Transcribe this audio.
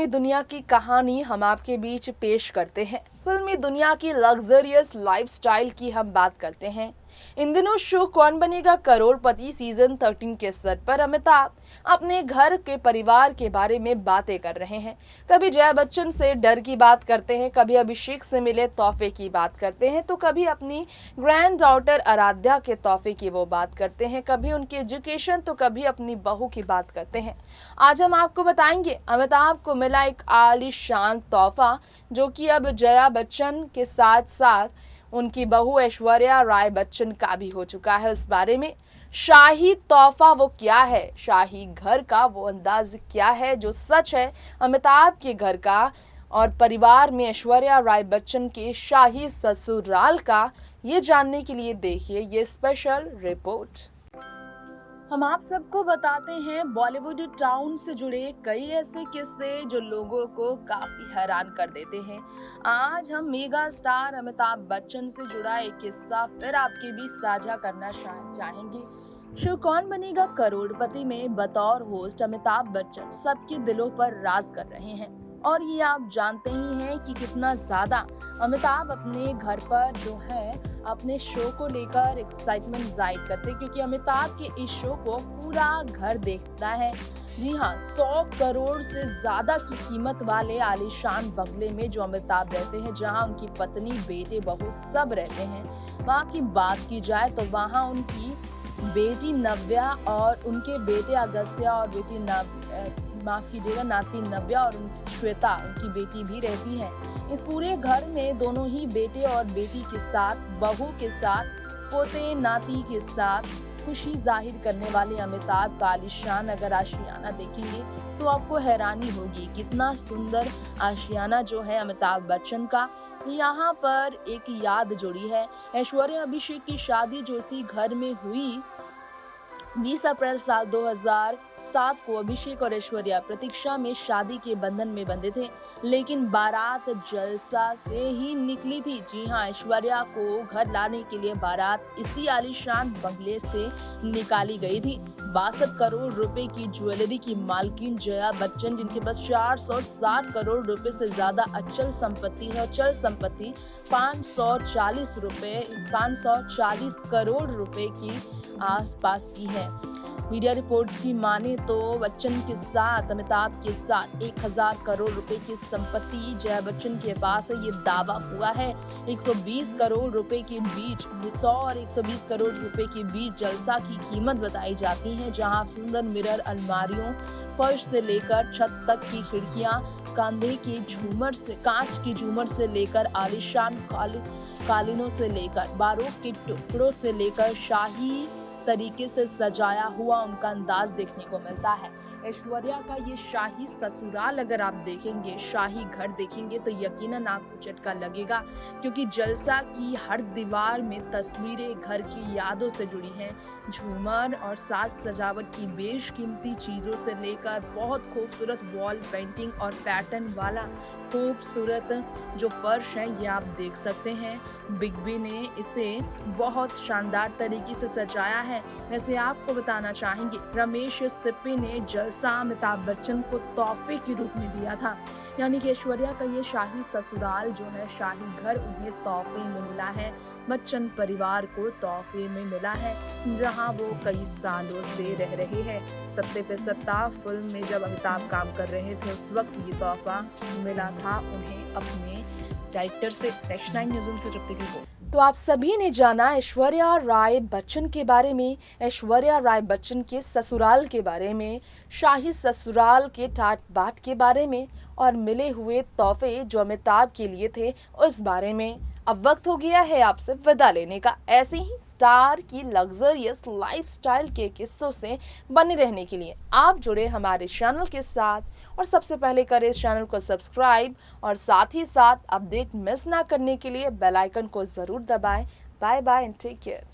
फिल्मी दुनिया की कहानी हम आपके बीच पेश करते हैं। फिल्मी दुनिया की लग्जरियस लाइफस्टाइल की हम बात करते हैं। इन दिनों शो कौन बनेगा करोड़पति सीजन 13 के सेट पर अमिताभ अपने घर के परिवार के बारे में बातें कर रहे हैं। कभी जया बच्चन से डर की बात करते हैं, कभी अभिषेक से मिले तोहफे की बात करते हैं, तो कभी अपनी ग्रैंड डॉटर आराध्या के तोहफे की वो बात करते हैं, कभी उनकी एजुकेशन तो कभी अपनी बहू की बात करते हैं। आज हम आपको बताएंगे अमिताभ को मिला एक आलीशान तोहफा, जो कि अब जया बच्चन के साथ साथ उनकी बहू ऐश्वर्या राय बच्चन का भी हो चुका है। इस बारे में शाही तोहफा वो क्या है, शाही घर का वो अंदाज क्या है जो सच है अमिताभ के घर का और परिवार में ऐश्वर्या राय बच्चन के शाही ससुराल का, ये जानने के लिए देखिए ये स्पेशल रिपोर्ट। हम आप सबको बताते हैं बॉलीवुड टाउन से जुड़े कई ऐसे किस्से जो लोगों को काफी हैरान कर देते हैं। आज हम मेगा स्टार अमिताभ बच्चन से जुड़ा एक किस्सा फिर आपके बीच साझा करना चाहेंगे। शो कौन बनेगा करोड़पति में बतौर होस्ट अमिताभ बच्चन सबके दिलों पर राज कर रहे हैं, और ये आप जानते ही हैं कि कितना ज्यादा अमिताभ अपने घर पर जो है अपने शो को लेकर एक्साइटमेंट जाहिर करते हैं, क्योंकि अमिताभ के इस शो को पूरा घर देखता है। जी हाँ, 100 करोड़ से ज्यादा की कीमत वाले आलीशान बंगले में जो अमिताभ रहते हैं, जहां उनकी पत्नी, बेटे, बहू सब रहते हैं, वहां की बात की जाए तो वहां उनकी बेटी नव्या और उनके बेटे अगस्त्या और बेटी नाती नव्या और श्वेता उनकी बेटी भी रहती है। इस पूरे घर में दोनों ही बेटे और बेटी के साथ, बहू के साथ, पोते नाती के साथ खुशी जाहिर करने वाले अमिताभ का आलीशान अगर आशियाना देखेंगे तो आपको हैरानी होगी। कितना सुंदर आशियाना जो है अमिताभ बच्चन का। यहाँ पर एक याद जुड़ी है। ऐश्वर्या अभिषेक की शादी जो इसी घर में हुई 20 अप्रैल साल 2007 को अभिषेक और ऐश्वर्या प्रतीक्षा में शादी के बंधन में बंधे थे, लेकिन बारात जलसा से ही निकली थी। जी हाँ, ऐश्वर्या को घर लाने के लिए बारात इसी आलीशान बंगले से निकाली गई थी। 62 करोड़ रुपए की ज्वेलरी की मालकिन जया बच्चन, जिनके पास 460 करोड़ रुपए से ज्यादा अचल संपत्ति है, चल संपत्ति 540 करोड़ रुपए की आसपास की है। मीडिया रिपोर्ट्स की माने तो बच्चन के साथ, अमिताभ के साथ 1000 करोड़ रुपए की संपत्ति जया बच्चन के पास है, ये दावा हुआ है। 120 करोड़ रुपए के बीच 100 और 120 करोड़ रुपए के बीच जलसा की कीमत बताई जाती है, जहां सुंदर मिरर अलमारियों, फर्श से लेकर छत तक की खिड़कियां, कांधे के झूमर से, कांच की झूमर से लेकर आलीशान कालीनों से लेकर बारूद के टुकड़ों से लेकर शाही तरीके से सजाया हुआ उनका अंदाज देखने को मिलता है। ऐश्वर्या का ये शाही ससुराल अगर आप देखेंगे, शाही घर देखेंगे तो यकीनन आपको झटका लगेगा, क्योंकि जलसा की हर दीवार में तस्वीरें घर की यादों से जुड़ी हैं। झूमर और साज सजावट की बेशकीमती चीज़ों से लेकर बहुत खूबसूरत वॉल पेंटिंग और पैटर्न वाला खूबसूरत जो फर्श है, ये आप देख सकते हैं। बिग बी ने इसे बहुत शानदार तरीके से सजाया है। वैसे आपको बताना चाहेंगे, रमेश सिप्पी ने जलसा अमिताभ बच्चन को तोहफे के रूप में दिया था, यानी कि ऐश्वर्या का ये शाही ससुराल जो है, शाही घर उन्हें तोहफे में मिला है, बच्चन परिवार को तोहफे में मिला है, जहां वो कई सालों से रह रहे हैं। सत्ते पे सत्ता फिल्म में जब अमिताभ काम कर रहे थे, उस वक्त ये तोहफा मिला था उन्हें अपने डायरेक्टर से। नेक्स्ट 9 न्यूज़ से जब तक तो आप सभी ने जाना ऐश्वर्या राय बच्चन के बारे में, ऐश्वर्या राय बच्चन के ससुराल के बारे में, शाही ससुराल के ठाट बाट के बारे में और मिले हुए तोहफे जो अमिताभ के लिए थे उस बारे में। अब वक्त हो गया है आपसे विदा लेने का। ऐसे ही स्टार की लग्जरियस लाइफस्टाइल के किस्सों से बने रहने के लिए आप जुड़े हमारे चैनल के साथ, और सबसे पहले करें इस चैनल को सब्सक्राइब और साथ ही साथ अपडेट मिस ना करने के लिए बेल आइकन को जरूर दबाएं। Bye bye and take care.